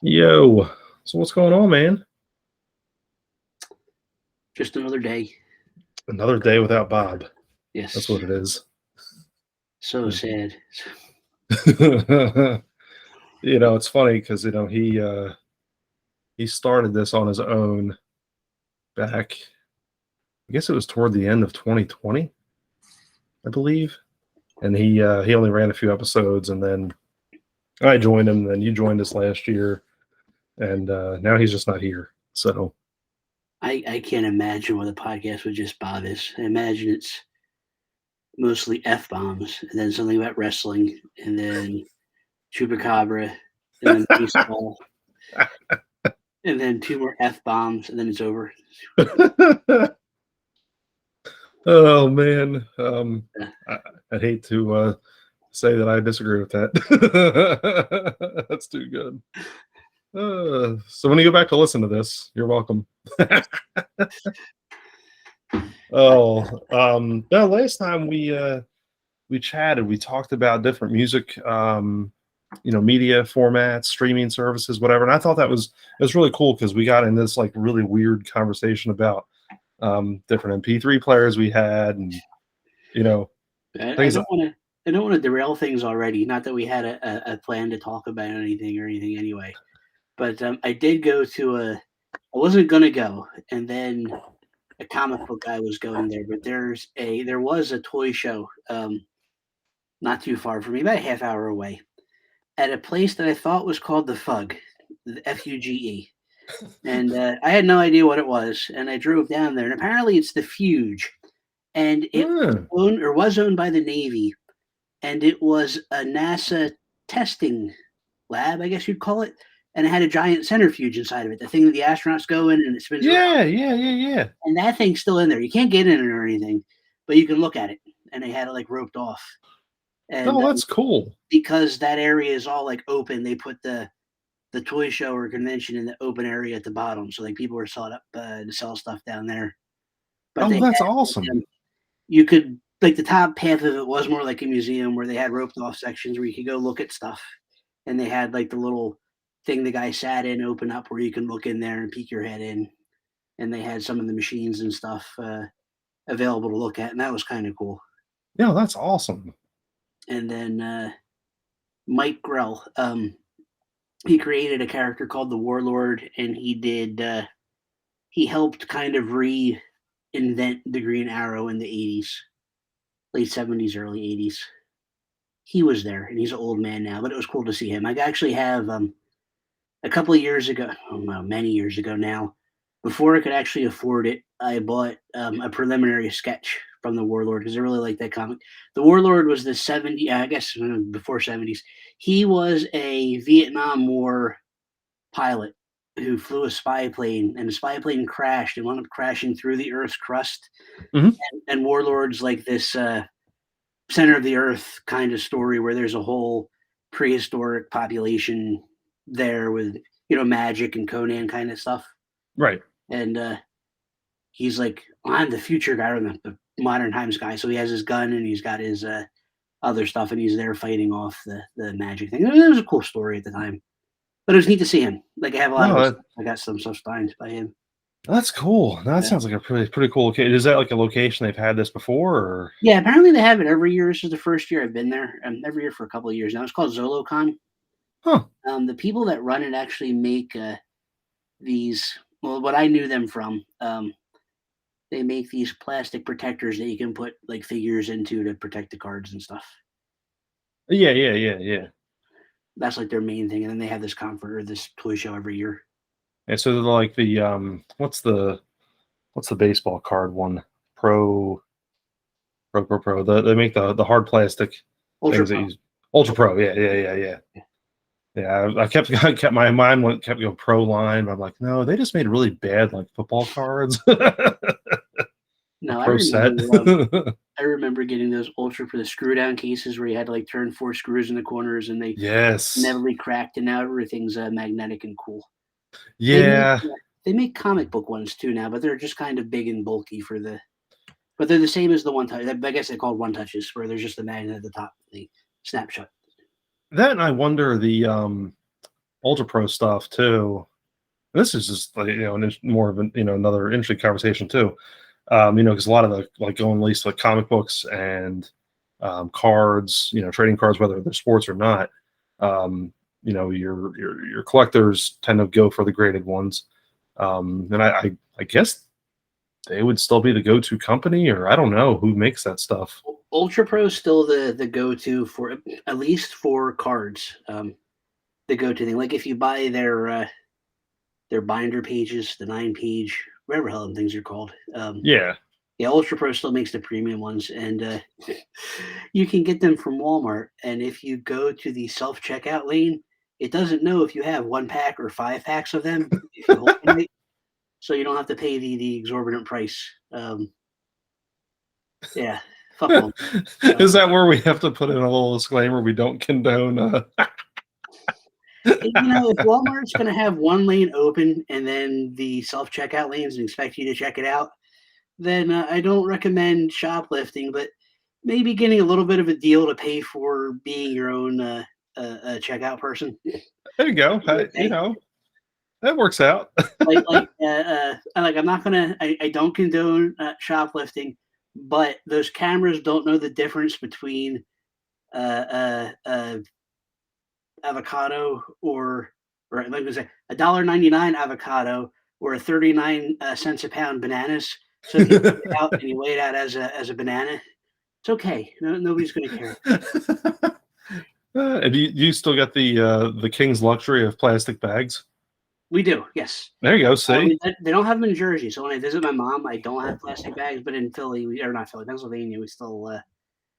Yo, so what's going on, man? Just another day. Another day without Bob. That's Yes. what it is. So sad. It's funny because he started this on his own back. I guess it was toward the end of 2020, I believe, and he only ran a few episodes, and then I joined him. Then you joined us last year, and now he's just not here. So I can't imagine what a podcast with just Bob is. I imagine it's mostly F bombs and then something about wrestling and then chupacabra and then baseball and then two more F bombs and then it's over. oh man, Uh, I'd hate to say that I disagree with that. That's too good. So when you go back to listen to this, you're welcome. No, last time we chatted, we talked about different music, media formats, streaming services, whatever. And I thought it was really cool because we got in this like really weird conversation about different MP3 players we had, and I things. don't want to. I don't want to derail things already. Not that we had a plan to talk about anything anyway. But I did go to a. I wasn't gonna go, and then a comic book guy was going there. But there was a toy show not too far from me, about a half hour away, at a place that I thought was called the Fug, the Fuge. And I had no idea what it was, and I drove down there, and apparently it's the Fuge, and it Hmm. was owned by the Navy, and it was a NASA testing lab, I guess you'd call it, and it had a giant centrifuge inside of it, the thing that the astronauts go in and it spins around, Yeah. and that thing's still in there. You can't get in it or anything, but you can look at it, and they had it like roped off, and Oh, that's cool. because that area is all like open, they put the toy show or convention in the open area at the bottom, so like people were set up to sell stuff down there. But Oh, they that's had like, awesome. you could like the top half of it was more like a museum where they had roped off sections where you could go look at stuff, and they had like the little thing the guy sat in open up where you can look in there and peek your head in, and they had some of the machines and stuff available to look at, and that was kind of cool. Yeah, that's awesome. And then Mike Grell, he created a character called the Warlord, and he helped kind of reinvent the Green Arrow in the 80s, late 70s, early 80s. He was there, and he's an old man now, but it was cool to see him. I actually have a couple of years ago, oh no, many years ago now, before I could actually afford it, I bought a preliminary sketch from the Warlord because I really like that comic. The Warlord was the 70, I guess before 70s. He was a Vietnam War pilot who flew a spy plane, and the spy plane crashed and wound up crashing through the Earth's crust. Hmm. And Warlord's like this center of the Earth kind of story where there's a whole prehistoric population there with magic and Conan kind of stuff. Right. And he's like, well, I'm the future guy or the modern times guy. So he has his gun and he's got his other stuff, and he's there fighting off the magic thing. It was a cool story at the time. But it was neat to see him. Like I have a lot of No, his stuff. I got some stuff signed by him. that's cool. That Yeah. sounds like a pretty cool location. Is that like a location they've had this before, or? Yeah, apparently they have it every year. This is the first year I've been there. Every year for a couple of years now. It's called ZoloCon. Huh. The people that run it actually make these. Well, what I knew them from, they make these plastic protectors that you can put like figures into to protect the cards and stuff. Yeah. That's like their main thing. And then they have this conference or this toy show every year. And so they're like the what's the baseball card one? Pro. They make the hard plastic Ultra things that Pro. use Ultra Pro. Yeah. Yeah, I kept my mind kept going pro line. I'm like, no, they just made really bad like football cards. A No, pro set. I remember getting those Ultra for the screw down cases where you had to like turn 4 screws in the corners and they Yes. never really cracked, and now everything's magnetic and cool. They make Yeah. they make comic book ones too now, but they're just kind of big and bulky but they're the same as the one touch. I guess they're called one touches, where there's just a magnet at the top, the snapshot. That, and I wonder Ultra Pro stuff too. This is just like, more of another interesting conversation too. Because a lot of the like going at least like comic books and cards, trading cards, whether they're sports or not. Your collectors tend to go for the graded ones, and I guess they would still be the go-to company, or I don't know who makes that stuff. Ultra Pro is still the go-to for at least for cards. The go-to thing. Like if you buy their binder pages, the 9-page, whatever hell them things are called. Yeah. Yeah, Ultra Pro still makes the premium ones, and you can get them from Walmart. And if you go to the self checkout lane, it doesn't know if you have 1 pack or 5 packs of them if you hold them right, so you don't have to pay the exorbitant price. Yeah, fuck them. Is that where we have to put in a little disclaimer? We don't condone. If Walmart's going to have one lane open and then the self checkout lanes and expect you to check it out, then I don't recommend shoplifting, but maybe getting a little bit of a deal to pay for being your own checkout person. There you go. That works out. I'm not gonna. I don't condone shoplifting, but those cameras don't know the difference between avocado or like I say, $1.99 avocado or 39 cents a pound bananas. So if you take it out and you weigh it out as a banana, it's okay. Nobody's going to care. And you still got the king's luxury of plastic bags? We do, yes. There you go. See, they don't have them in Jersey, so when I visit my mom, I don't have plastic bags. But in Philly, or not Philly, Pennsylvania, we still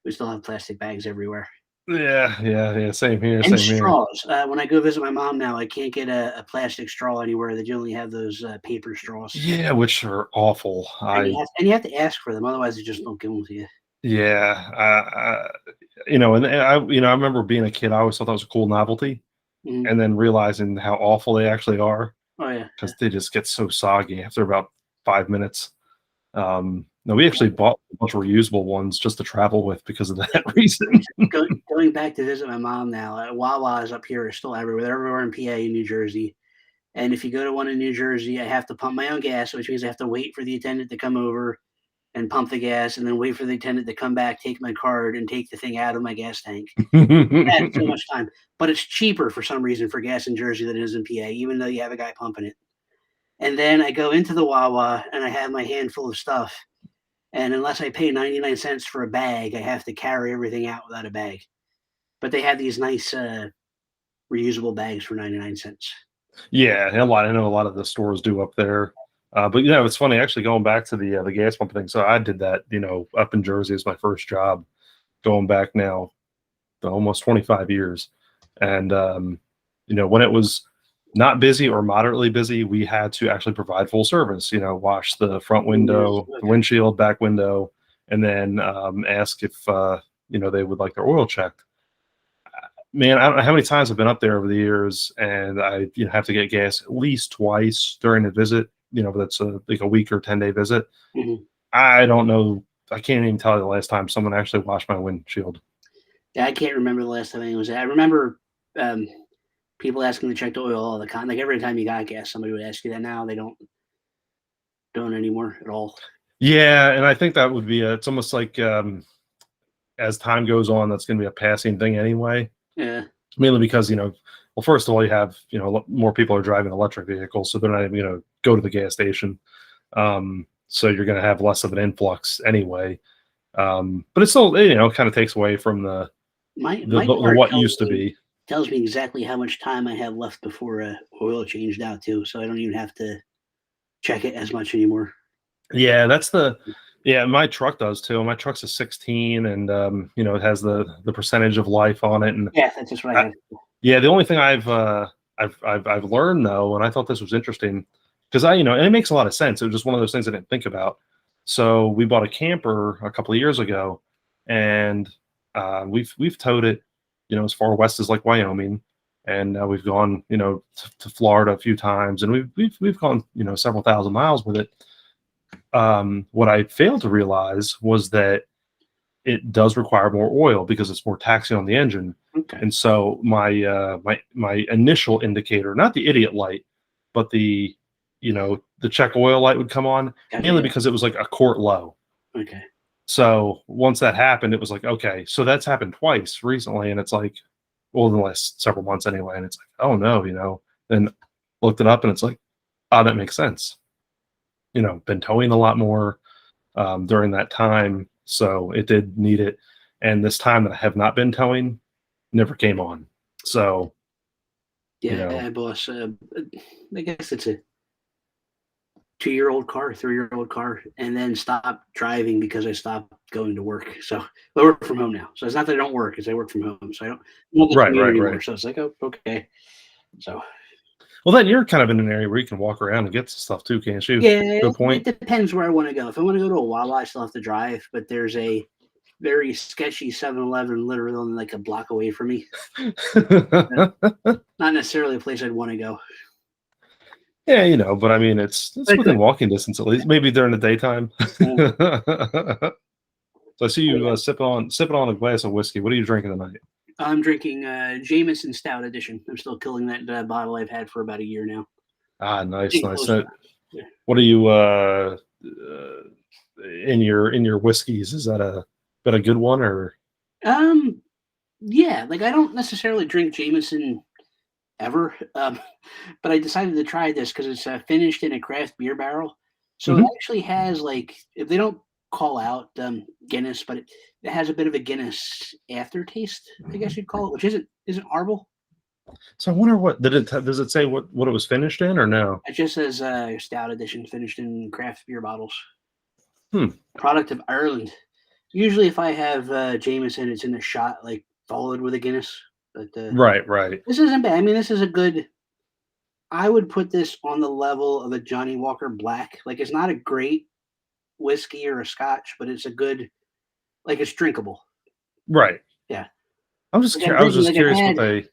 have plastic bags everywhere. Yeah. Same here. And Same straws. When I go visit my mom now, I can't get a plastic straw anywhere. They only have those paper straws. Yeah, which are awful. And you have to ask for them, otherwise they just don't give them to you. Yeah, and I remember being a kid. I always thought that was a cool novelty, and then realizing how awful they actually are. Oh yeah, because they just get so soggy after about 5 minutes. No, we actually bought a bunch of reusable ones just to travel with because of that reason. Going back to visit my mom now, Wawa's up here are still everywhere. They're everywhere in PA and New Jersey. And if you go to one in New Jersey, I have to pump my own gas, which means I have to wait for the attendant to come over and pump the gas, and then wait for the attendant to come back, take my card, and take the thing out of my gas tank. That's so much time. But it's cheaper for some reason for gas in Jersey than it is in PA, even though you have a guy pumping it. And then I go into the Wawa, and I have my handful of stuff. And unless I pay 99 cents for a bag, I have to carry everything out without a bag. But they have these nice reusable bags for 99 cents. Yeah, I know a lot of the stores do up there. But it's funny actually going back to the gas pump thing. So I did that, up in Jersey as my first job, going back now almost 25 years. And when it was not busy or moderately busy, we had to actually provide full service, wash the front window, the windshield, back window, and then ask if they would like their oil checked. Man, I don't know how many times I've been up there over the years, and I have to get gas at least twice during a visit. That's like a week or 10-day visit. Mm-hmm. I don't know. I can't even tell you the last time someone actually washed my windshield. Yeah, I can't remember the last time anyone was there. I remember people asking to check the oil all the time. Like every time you got gas, somebody would ask you that. Now they don't anymore at all. Yeah, and I think that would be it's almost like as time goes on, that's going to be a passing thing anyway. Yeah. Mainly because, well, first of all, you have, more people are driving electric vehicles, so they're not even going to go to the gas station. So you're going to have less of an influx anyway. But it still, kind of takes away from the what used to be. Tells me exactly how much time I have left before oil changed out too, so I don't even have to check it as much anymore. Yeah, my truck does too. My truck's a 16, and it has the percentage of life on it. And yeah, that's just what I have. Yeah, the only thing I've learned though, and I thought this was interesting, because and it makes a lot of sense. It was just one of those things I didn't think about. So we bought a camper a couple of years ago, and we've towed it, as far west as like Wyoming, and we've gone, to Florida a few times, and we've gone, several thousand miles with it. What I failed to realize was that it does require more oil because it's more taxing on the engine. Okay. And so my initial indicator, not the idiot light, but the check oil light would come on, Gotcha, mainly yeah. because it was like a quart low. Okay. So once that happened, it was like, okay, so that's happened twice recently, and it's like, well, in the last several months anyway, and it's like, oh no. Then looked it up, and it's like, oh, that makes sense. Been towing a lot more during that time, so it did need it. And this time that I have not been towing, never came on. So Yeah, boss. I guess it's a 2-year-old car, 3-year-old car, and then stopped driving because I stopped going to work. So I work from home now. So it's not that I don't work; it's I work from home. So I'm not right, commute anymore. right. So it's like, oh, okay. So Well, then you're kind of in an area where you can walk around and get some stuff too, can't you? yeah, Good point. it depends where I want to go. If I want to go to a Wawa, I still have to drive. But there's a very sketchy 7-Eleven literally only like a block away from me. Not necessarily a place I'd want to go. Yeah, but I mean, it's within walking distance at least. Maybe during the daytime. So I see you sipping on a glass of whiskey. What are you drinking tonight? I'm drinking Jameson Stout Edition. I'm still killing that bottle I've had for about a year now. Ah, nice. Yeah. What are you in your whiskeys? Is that a good one or? Yeah, like I don't necessarily drink Jameson ever, but I decided to try this because it's finished in a craft beer barrel. So it actually has like if they don't call out Guinness, but it has a bit of a Guinness aftertaste, I guess you'd call it, which isn't horrible. So I wonder what does it say what it was finished in or no? It just says Stout Edition, finished in craft beer bottles. Hmm. Product of Ireland. Usually, if I have Jameson, it's in a shot, like followed with a Guinness. But Right. this isn't bad. I mean, this is a good. I would put this on the level of a Johnny Walker Black. Like, it's not a great whiskey or a Scotch, but it's a good. Like, it's drinkable. Right. Yeah. I was just curious what they.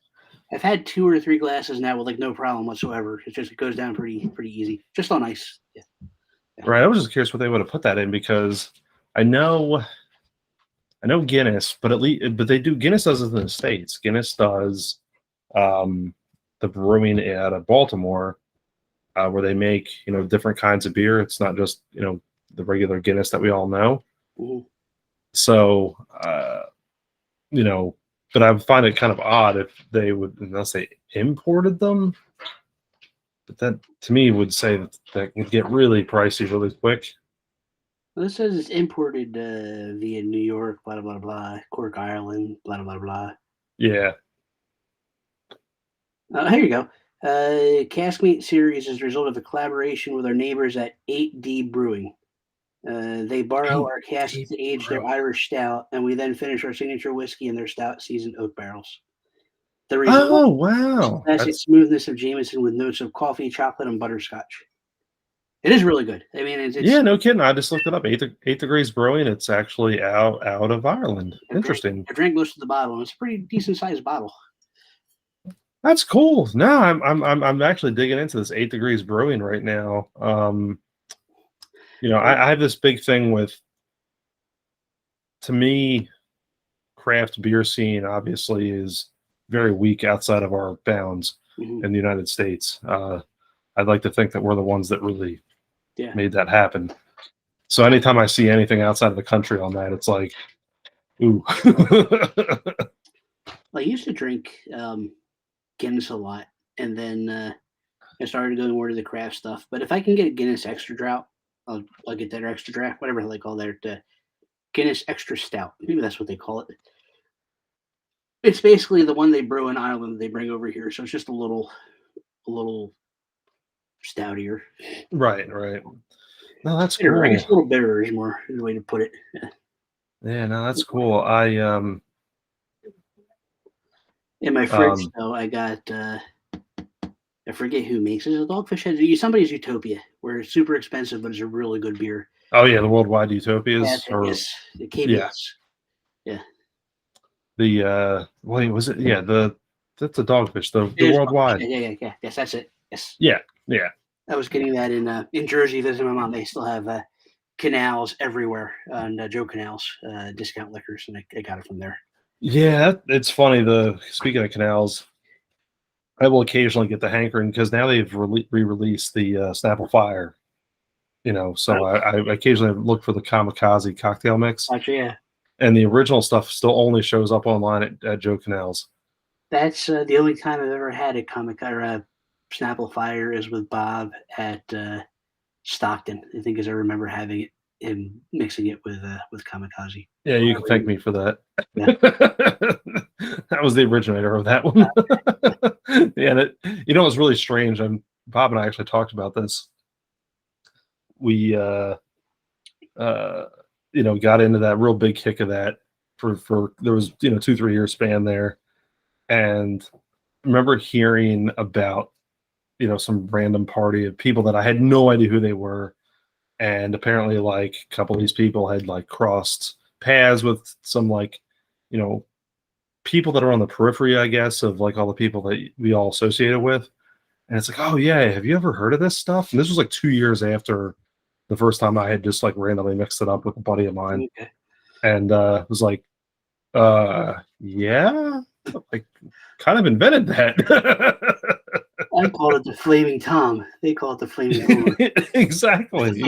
I've had 2 or 3 glasses now with like no problem whatsoever. It goes down pretty easy, just on ice. Yeah. Right. I was just curious what they would have put that in because I know Guinness, but they do Guinness does it in the States. Guinness does the brewing out of Baltimore, where they make different kinds of beer. It's not just the regular Guinness that we all know. Mm-hmm. So but I would find it kind of odd if they would, unless they imported them. But that to me would say that can get really pricey really quick. Well, this says it's imported via New York, blah blah blah, Cork, Ireland, blah blah blah. Yeah. Here you go. Caskmate series is a result of a collaboration with our neighbors at 8D Brewing. They borrow our cask to age their Irish stout, and we then finish our signature whiskey in their stout seasoned oak barrels. The result Oh wow! classic smoothness of Jameson with notes of coffee, chocolate, and butterscotch. It is really good. I mean, it's yeah, no kidding. I just looked it up. 8 Degrees Brewing. It's actually out of Ireland. Interesting. I drank most of the bottle, and it's a pretty decent sized bottle. That's cool. No, I'm actually digging into this 8 Degrees Brewing right now. I have this big thing with, to me, craft beer scene obviously is very weak outside of our bounds in the United States. I'd like to think that we're the ones that really made that happen. So anytime I see anything outside of the country on that, it's like, ooh. I used to drink Guinness a lot, and then I started going more to the craft stuff. But if I can get a Guinness extra draft, I'll get that extra draft, whatever they call that, Guinness extra stout. Maybe that's what they call it. It's basically the one they brew in Ireland they bring over here, so it's just a little stoutier. Right. No, that's bitter. cool. I guess a little bitter is more the way to put it. Yeah, no, that's cool. I in my fridge though, I got I forget who makes it. The Dogfish Head. Somebody's Utopia, where it's super expensive, but it's a really good beer. Oh yeah, the Worldwide Utopias. Yes, the KBS. Yeah. The wait, was it? Yeah, that's a Dogfish. The Worldwide. Yeah. Yes, that's it. Yes. Yeah. I was getting that in Jersey visiting my mom. They still have Canals everywhere on Joe Canals, discount liquors, and I got it from there. Yeah, it's funny. Speaking of canals, I will occasionally get the hankering because now they've re-released the Snapple Fire. So I occasionally look for the Kamikaze cocktail mix, Actually, yeah, and the original stuff still only shows up online at Joe Canals. that's the only time I've ever had a comic or a Snapple Fire is with Bob at Stockton. I think as I remember having it, him mixing it with Kamikaze. Yeah, you can thank me for that. Yeah. That was the originator of that one. Yeah, and it's really strange. And Bob and I actually talked about this. We got into that real big kick of that for there was 2-3 year span there, and I remember hearing about some random party of people that I had no idea who they were, and apparently like a couple of these people had like crossed paths with some like people that are on the periphery, I guess, of like all the people that we all associated with. And it's like, oh yeah, have you ever heard of this stuff? And this was like 2 years after the first time I had just like randomly mixed it up with a buddy of mine. Okay. And it was like, yeah, like kind of invented that. I call it the Flaming Tom. They call it the Flaming Tom. Exactly.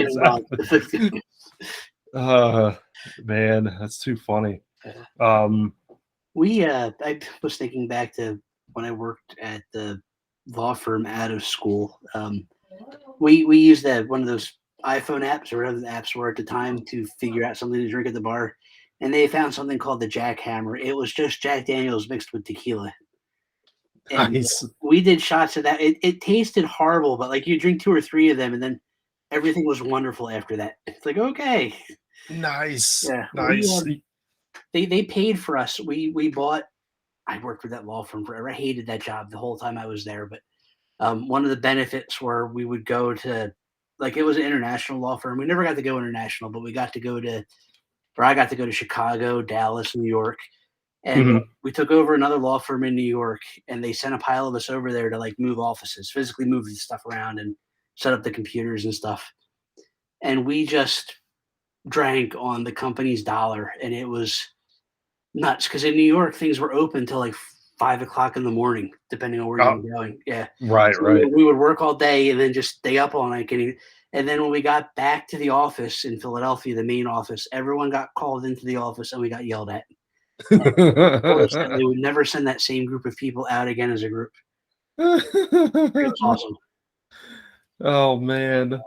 Man, that's too funny. I was thinking back to when I worked at the law firm out of school. We used one of those iPhone apps or whatever the apps were at the time to figure out something to drink at the bar, and they found something called the Jackhammer. It was just Jack Daniels mixed with tequila. And nice. We did shots of that. It tasted horrible, but like you drink 2 or 3 of them, and then everything was wonderful after that. It's like, okay, nice, yeah, nice. They paid for us. We bought. I worked with that law firm forever. I hated that job the whole time I was there, but one of the benefits were we would go to, like, it was an international law firm. We never got to go international, but we got to go to, or I got to go to Chicago, Dallas, New York. And we took over another law firm in New York, and they sent a pile of us over there to like move offices, physically move the stuff around and set up the computers and stuff. And we just drank on the company's dollar, and it was nuts because in New York things were open till like 5 o'clock in the morning, depending on where you were going. Yeah, right, so right. We would work all day and then just stay up all night getting. And then when we got back to the office in Philadelphia, the main office, everyone got called into the office and we got yelled at. They would never send that same group of people out again as a group. It was awesome. Oh man.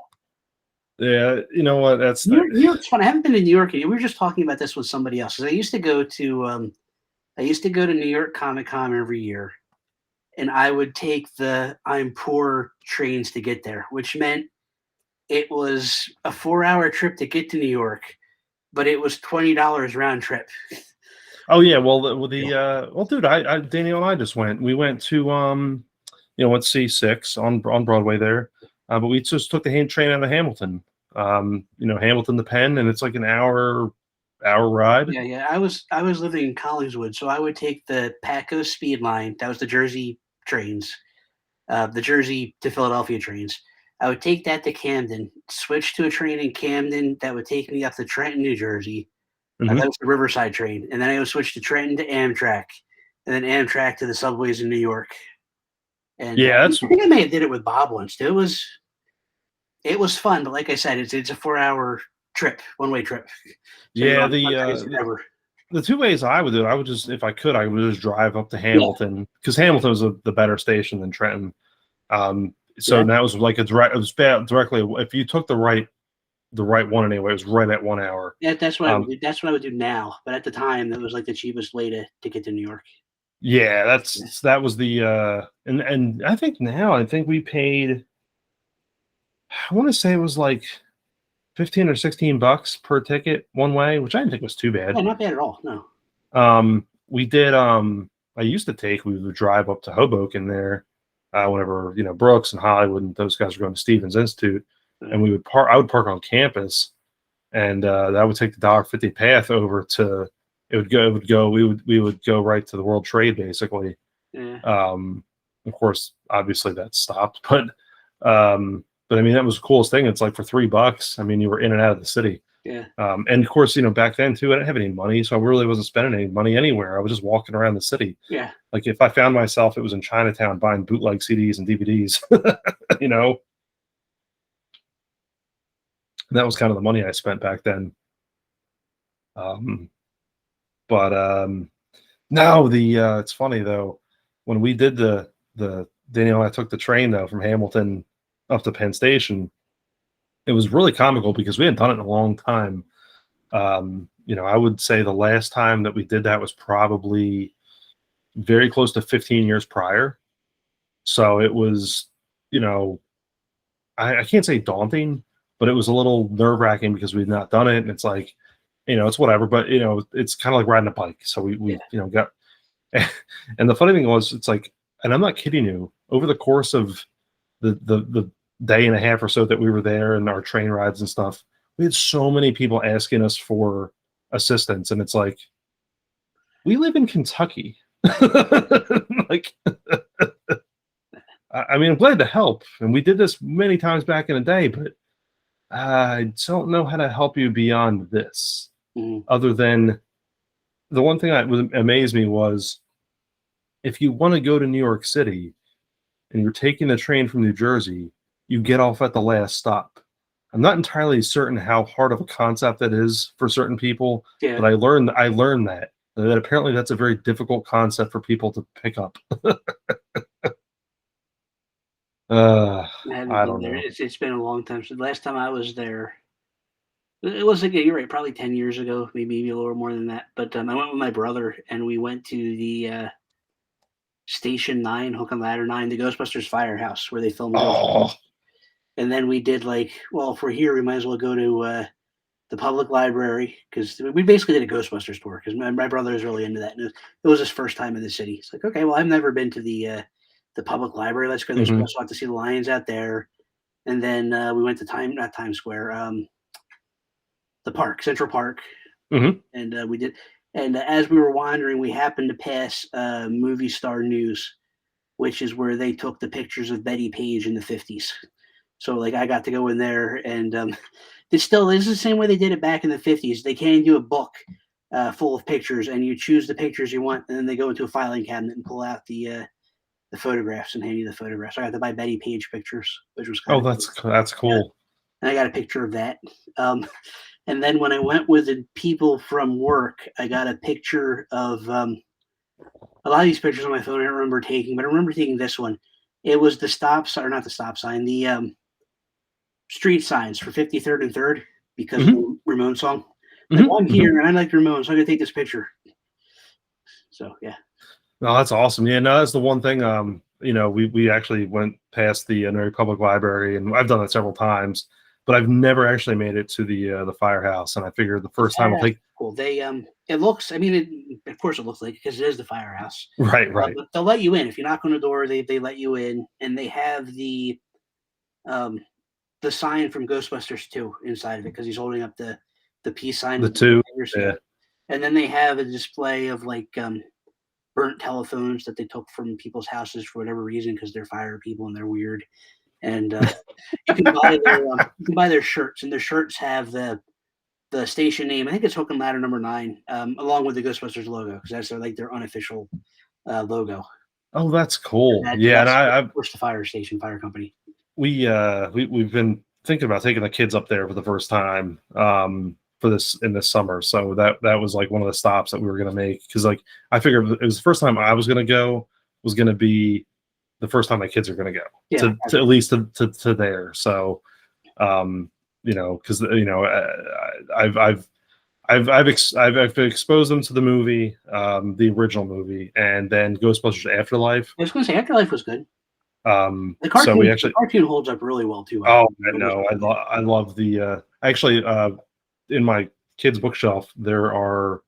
Yeah, you know what? That's New York's fun. I haven't been to New York yet. We were just talking about this with somebody else. I used to go to New York Comic Con every year, and I would take the I'm poor trains to get there, which meant it was a 4-hour trip to get to New York, but it was $20 round trip. Oh yeah, well dude, Daniel and I just went. We went to went C6 on Broadway there, but we just took the train out of Hamilton. Hamilton to Penn, and it's like an hour ride. Yeah. I was living in Collingswood, so I would take the Patco Speed Line. That was the Jersey trains, the Jersey to Philadelphia trains. I would take that to Camden, switch to a train in Camden that would take me up to Trenton, New Jersey. That was the Riverside train, and then I would switch to Trenton to Amtrak, and then Amtrak to the subways in New York. And yeah, I think I may have did it with Bob once too. It was fun, but like I said, it's a 4-hour trip, one-way trip. So yeah, the 2 ways I would do it, I would just, if I could, I would just drive up to Hamilton because Hamilton was the better station than Trenton. So that was like directly. If you took the right one anyway, it was right at 1 hour. Yeah, that's what I would do. That's what I would do now. But at the time, that was like the cheapest way to get to New York. Yeah, that was the and I think we paid. I want to say it was like $15 or $16 per ticket one way, which I didn't think was too bad. Yeah, not bad at all. No. We did. We would drive up to Hoboken there, whenever Brooks and Hollywood and those guys were going to Stevens Institute, and we would park. I would park on campus, and that would take the $1.50 path over to. We would go right to the World Trade basically. Yeah. Of course, obviously that stopped, but but I mean, that was the coolest thing. It's like for $3, I mean, you were in and out of the city. Yeah. And of course, back then too, I didn't have any money, so I really wasn't spending any money anywhere. I was just walking around the city. Yeah. Like if I found myself, it was in Chinatown buying bootleg CDs and DVDs. That was kind of the money I spent back then. But no, it's funny though, when we did the Danielle and I took the train though from Hamilton up to Penn Station, it was really comical because we hadn't done it in a long time. I would say the last time that we did that was probably very close to 15 years prior. So it was, I can't say daunting, but it was a little nerve-wracking because we'd not done it, and it's like, it's whatever, but it's kind of like riding a bike. So we got, and the funny thing was, it's like, and I'm not kidding you, over the course of the day and a half or so that we were there and our train rides and stuff, we had so many people asking us for assistance, and it's like, we live in Kentucky. Like, I mean, I'm glad to help, and we did this many times back in the day, but I don't know how to help you beyond this. Other than the one thing that amazed me was, if you want to go to New York City and you're taking the train from New Jersey, you get off at the last stop. I'm not entirely certain how hard of a concept that is for certain people, but I learned that apparently that's a very difficult concept for people to pick up. I don't know. It's been a long time. So the last time I was there, it was like, you're right, probably 10 years ago, maybe a little more than that. But I went with my brother, and we went to the Station 9, Hook and Ladder 9, the Ghostbusters Firehouse, where they filmed Ghostbusters. And then we did if we're here, we might as well go to the public library, because we basically did a Ghostbusters tour, because my brother is really into that. And it was his first time in the city. It's like, okay, well, I've never been to the public library. Let's go. There's also have to see the lions out there. And then we went to not Times Square, the park, Central Park. And we did. And as we were wandering, we happened to pass Movie Star News, which is where they took the pictures of Betty Page in the 50s. So I got to go in there, and this is the same way they did it back in the 50s. They can do a book full of pictures, and you choose the pictures you want, and then they go into a filing cabinet and pull out the photographs and hand you the photographs. I got to buy Betty Page pictures, which was kind of that's cool. Yeah. And I got a picture of that. And then when I went with the people from work, I got a picture of a lot of these pictures on my phone I don't remember taking, but I remember taking this one. It was the not the stop sign, the street signs for 53rd and 3rd, because of the Ramon song. I'm here, and I like Ramon, so I'm going to take this picture. So, yeah. No, that's awesome. Yeah, no, that's the one thing. We actually went past the New York Public Library, and I've done that several times, but I've never actually made it to the firehouse. And I figured the first time I'll take. Cool. They it looks. I mean, of course it looks like, because it is the firehouse. Right. But they'll let you in if you knock on the door. They let you in, and they have the sign from Ghostbusters 2 inside of it, because he's holding up the peace sign. The 2. Yeah. And then they have a display of burnt telephones that they took from people's houses for whatever reason, because they're fire people and they're weird. And you can buy their shirts, and their shirts have the station name. I think it's Hook and Ladder number 9, along with the Ghostbusters logo, because that's their unofficial logo. Oh, that's cool. And I the fire company. We've been thinking about taking the kids up there for the first time for this summer. So that was one of the stops that we were going to make, because I figured it was the first time I was going to go, was going to be the first time my kids are going to go to at least to there. So because I've exposed them to the movie, the original movie, and then Ghostbusters Afterlife. I was going to say Afterlife was good. The cartoon holds up really well too. Oh no, I love the actually in my kids' bookshelf there are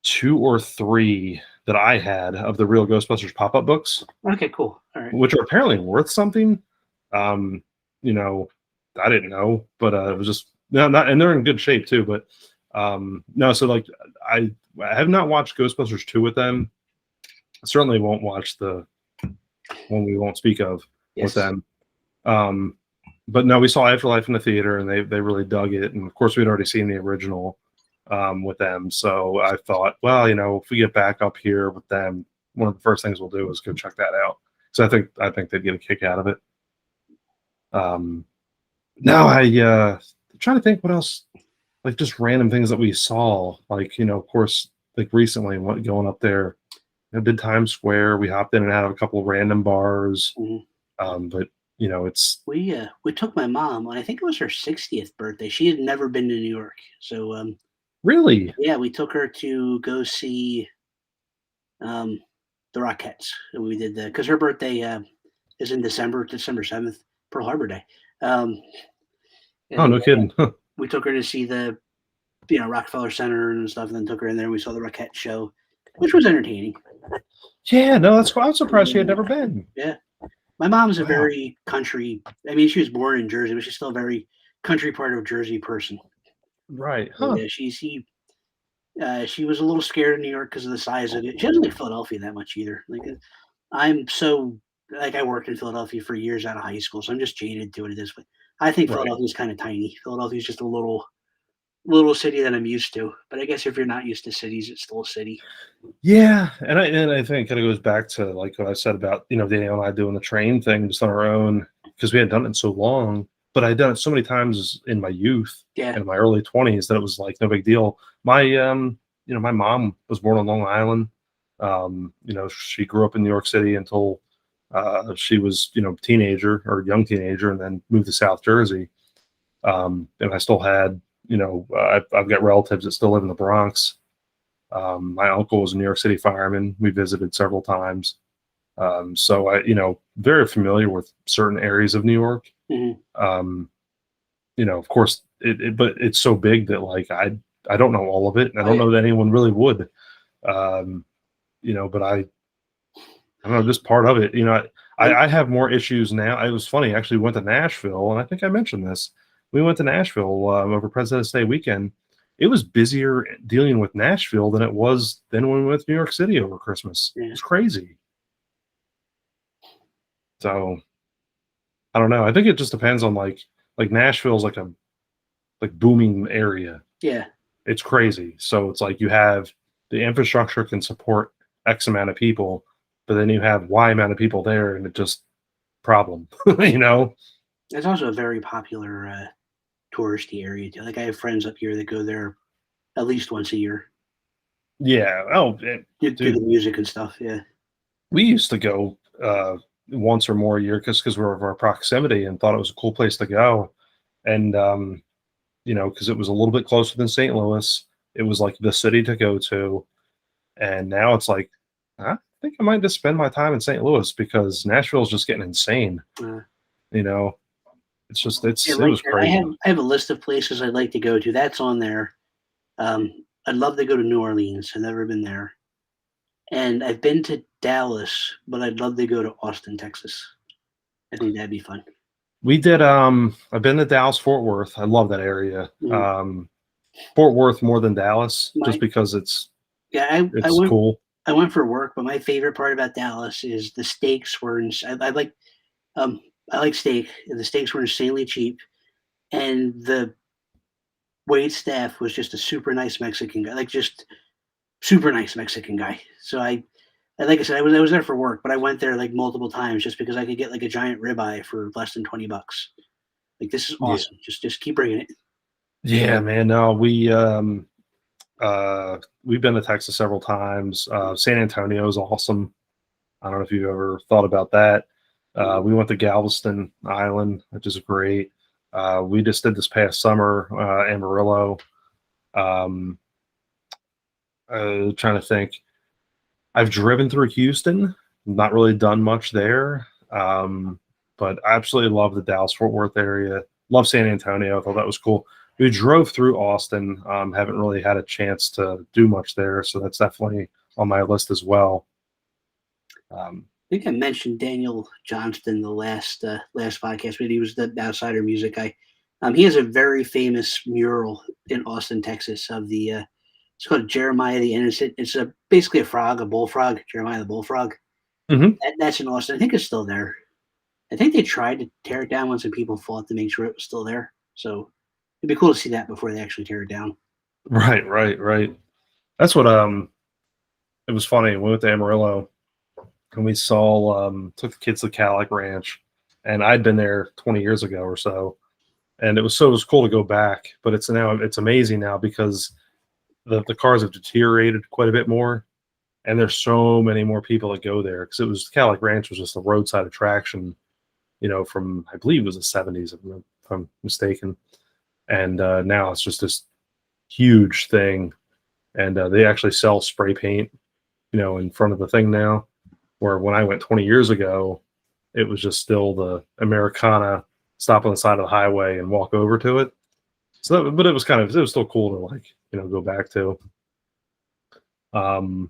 2 or 3 that I had of the real Ghostbusters pop-up books. Okay, cool. All right. Which are apparently worth something. I didn't know, but it was just not, and they're in good shape too. But no, so I have not watched Ghostbusters 2 with them. I certainly won't watch the one we won't speak of with them. But no, we saw Afterlife in the theater, and they really dug it. And of course, we'd already seen the original with them, so I thought, well, if we get back up here with them, one of the first things we'll do is go check that out. So I think they'd get a kick out of it. Now I'm trying to think what else, like just random things that we saw, like of course, like recently, going up there, did Times Square. We hopped in and out of a couple of random bars, Mhm. but it's We took my mom on, I think it was her 60th birthday. She had never been to New York, so really. yeah, we took her to go see um, the Rockettes. And we did because her birthday is in December, December 7th, Pearl Harbor Day. Um, Oh, and no kidding. we took her to see the Rockefeller Center and stuff, and then took her in there. And we saw the Rockette show, which was entertaining. Yeah, no, that's why I was surprised she had never been. Yeah, my mom's a Wow. very country. I mean, she was born in Jersey, but she's still a very country part of Jersey person. Right. So, Huh. yeah, she was a little scared of New York because of the size of it. She doesn't like Philadelphia that much either. Like I'm so like I worked in Philadelphia for years out of high school, so I'm just jaded to it at this point. I think Right. Philadelphia is kind of tiny. Philadelphia is just a little city that I'm used to. But I guess if you're not used to cities, it's still a city. Yeah, and I think it goes back to like what I said about Danielle and I doing the train thing just on our own because we hadn't done it in so long. But I'd done it so many times in my youth Yeah, and my early 20s that it was like no big deal. My mom was born on Long Island. She grew up in New York City until she was teenager or young teenager, and then moved to South Jersey. And I still had I've got relatives that still live in the Bronx. My uncle was a New York City fireman. We visited several times. So very familiar with certain areas of New York. hmm Um, of course, but it's so big that like I don't know all of it, and I oh don't yeah, know that anyone really would. Um, but I don't know this part of it. I, I have more issues now. It was funny actually. We went to Nashville, and I think I mentioned this. We went to Nashville over President's Day weekend. It was busier dealing with Nashville than when we went to New York City over Christmas. It yeah, was crazy. So I don't know. I think it just depends on like Nashville's like a like booming area. yeah. It's crazy. So it's like you have the infrastructure can support X amount of people, but then you have Y amount of people there, and it just problem. you know? It's also a very popular touristy area too. Like I have friends up here that go there at least once a year. Yeah. Oh, Do the dude, music and stuff. Yeah, we used to go once or more a year because we're of our proximity and thought it was a cool place to go. And because it was a little bit closer than St. Louis, it was like the city to go to. And now it's like, I think I might just spend my time in St. Louis because Nashville's just getting insane. uh, You know, it's just yeah. it Right was there, I crazy. have a list of places I'd like to go to. That's on there. I'd love to go to New Orleans. I've never been there, and I've been to Dallas, but I'd love to go to Austin, Texas. I think that'd be fun. We did I've been to Dallas Fort Worth. I love that area. Mm. Fort Worth more than Dallas just My because Yeah, it's cool. I went for work, but my favorite part about Dallas is the steaks were um I like steak. And the steaks were insanely cheap, and the wait staff was just a super nice Mexican guy, like just super nice Mexican guy. So like I said, I was there for work, but I went there like multiple times just because I could get like a giant ribeye for less than $20. Like this is Yeah. awesome. Just keep bringing it. Yeah, man. No, we've been to Texas several times. San Antonio is awesome. I don't know if you've ever thought about that. Mm. We went to Galveston Island, which is great. We just did this past summer Amarillo. Um, Trying to think. I've driven through Houston, not really done much there, but I absolutely love the Dallas Fort Worth area. Love San Antonio. I thought that was cool. We drove through Austin. Haven't really had a chance to do much there, so that's definitely on my list as well. Um, I think I mentioned Daniel Johnston the last podcast, but he was the Outsider Music guy. He has a very famous mural in Austin, Texas, of the it's called Jeremiah the Innocent. It's basically a frog, a bullfrog, Jeremiah the bullfrog. mhm. That's in Austin. I think it's still there. I think they tried to tear it down once and people fought to make sure it was still there. So it'd be cool to see that before they actually tear it down. Right, right, right. That's what it was funny. We went to Amarillo and we saw took the kids to Calic Ranch, and I'd been there 20 years ago or so, and it was cool to go back. But it's amazing now because the cars have deteriorated quite a bit more, and there's so many more people that go there because it was Calic Ranch was just a roadside attraction, from I believe it was the 70s if I'm mistaken, and now it's just this huge thing, and they actually sell spray paint, in front of the thing now. Where when I went 20 years ago, it was just still the Americana stop on the side of the highway and walk over to it. But it was still cool to go back to. Um,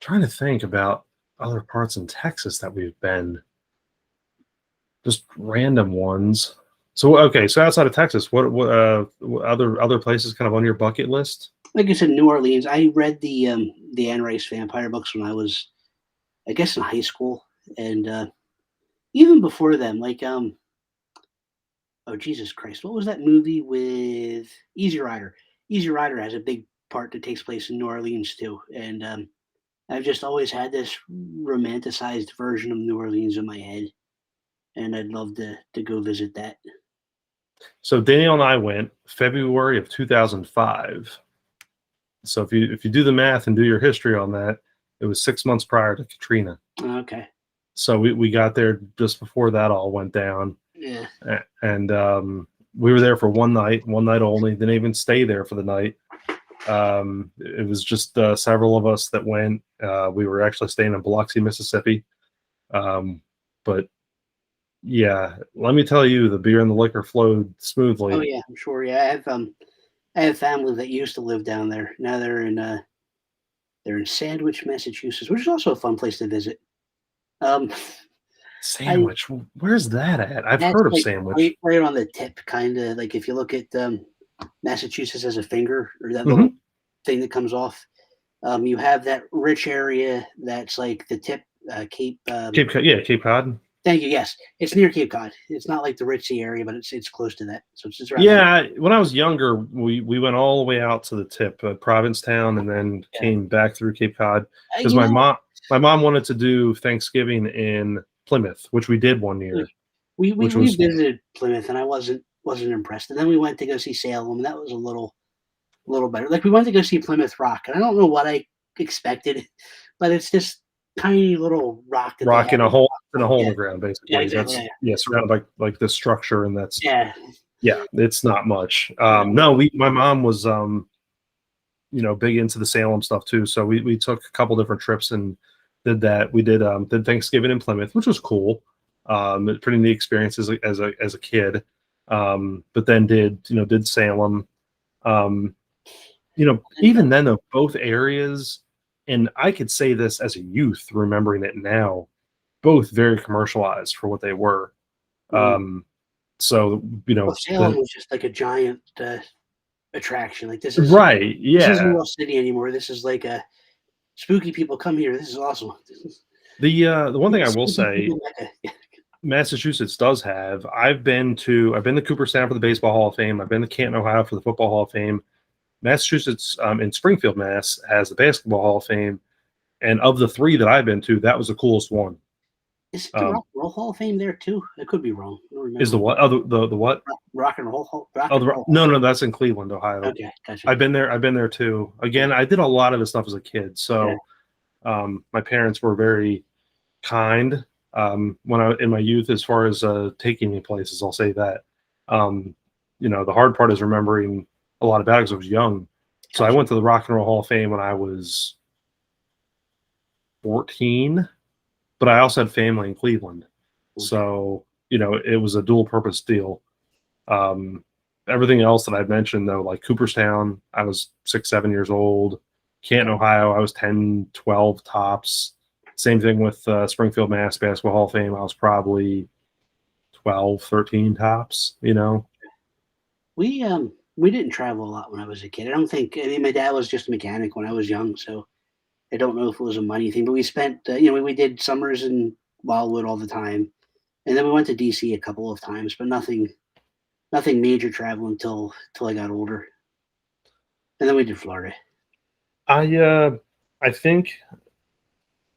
Trying to think about other parts in Texas that we've been, just random ones. So okay, so outside of Texas, what other places kind of on your bucket list? Like I said, New Orleans. I read the Anne Rice vampire books when I was, I guess, in high school, and even before then. Like oh Jesus Christ, what was that movie with Easy Rider? Easy Rider has a big part that takes place in New Orleans too, and I've just always had this romanticized version of New Orleans in my head, and I'd love to go visit that. So Daniel and I went February of 2005. So if you do the math and do your history on that, it was 6 months prior to Katrina. Okay. So we got there just before that all went down. Yeah. And we were there for one night only. Didn't even stay there for the night. It was just several of us that went. We were actually staying in Biloxi, Mississippi. But yeah, let me tell you, the beer and the liquor flowed smoothly. Oh yeah, I'm sure. Yeah, I have family that used to live down there. Now they're in Sandwich, Massachusetts, which is also a fun place to visit. Um, I Sandwich, where's that at? I've That's heard of like Sandwich. right on the tip, kind of like if you look at Massachusetts as a finger or that Hmm. little thing that comes off. You have that rich area that's like the tip, Cape. Yeah, Cape Cod. Thank you. Yes, it's near Cape Cod. It's not like the ritzy area, but it's close to that. So it's around that. Yeah, when I was younger, we went all the way out to the tip, Provincetown, and then Yeah. came back through Cape Cod because You know, my mom wanted to do Thanksgiving in Plymouth, which we did one year, we visited Plymouth, and I wasn't impressed. And then we went to go see Salem, and that was a little better. Like we went to go see Plymouth Rock, and I don't know what I expected, but it's this tiny little rock that they rock have. in a hole in Yeah, the ground, yeah, basically. exactly. That's Yeah, yeah, surrounded by like this structure, and that's yeah. yeah, it's not much. Yeah. No, my mom was big into the Salem stuff too, so we took a couple different trips and did that. We did Thanksgiving in Plymouth, which was cool. Pretty neat experience as a kid. But then did Salem. Um, even then though, both areas, and I could say this as a youth, remembering it now, both very commercialized for what they were. Mm. Um, so Well, Salem was just like a giant attraction. Like right, this isn't yeah. Lost City anymore. This is like a spooky people come here. This is awesome. The one thing I will Spooky say, people Mecca. Yeah. Massachusetts does have. I've been to Cooperstown for the Baseball Hall of Fame. I've been to Canton, Ohio for the Football Hall of Fame. Massachusetts in Springfield, Mass, has the Basketball Hall of Fame, and of the three that I've been to, that was the coolest one. Is it the Um, Rock and Roll Hall of Fame there too? I could be wrong. I don't is the remember. what? Oh, the what? Rock and Roll Hall. Rock Oh, and Roll Hall. no, that's in Cleveland, Ohio. Okay, gotcha. I've been there. I've been there too. Yeah, Again, I did a lot of this stuff as a kid, yeah. so my parents were very kind when I in my youth, as far as taking me places. I'll say that. Um, the hard part is remembering a lot about it because I was young. So I Gotcha. went to the Rock and Roll Hall of Fame when I was 14, but I also had family in Cleveland, Okay. so it was a dual purpose deal. Um, Everything else that I've mentioned, though, like Cooperstown, I was 6, 7 years old. Canton, Ohio, I was 10, 12 tops. Same thing with Springfield, Mass. Basketball Hall of Fame. I was probably 12, 13 tops, We didn't travel a lot when I was a kid. I don't think. I mean, my dad was just a mechanic when I was young, so I don't know if it was a money thing. But we spent, we did summers in Wildwood all the time. And then we went to DC a couple of times, but nothing major travel until I got older. And then we did Florida. I think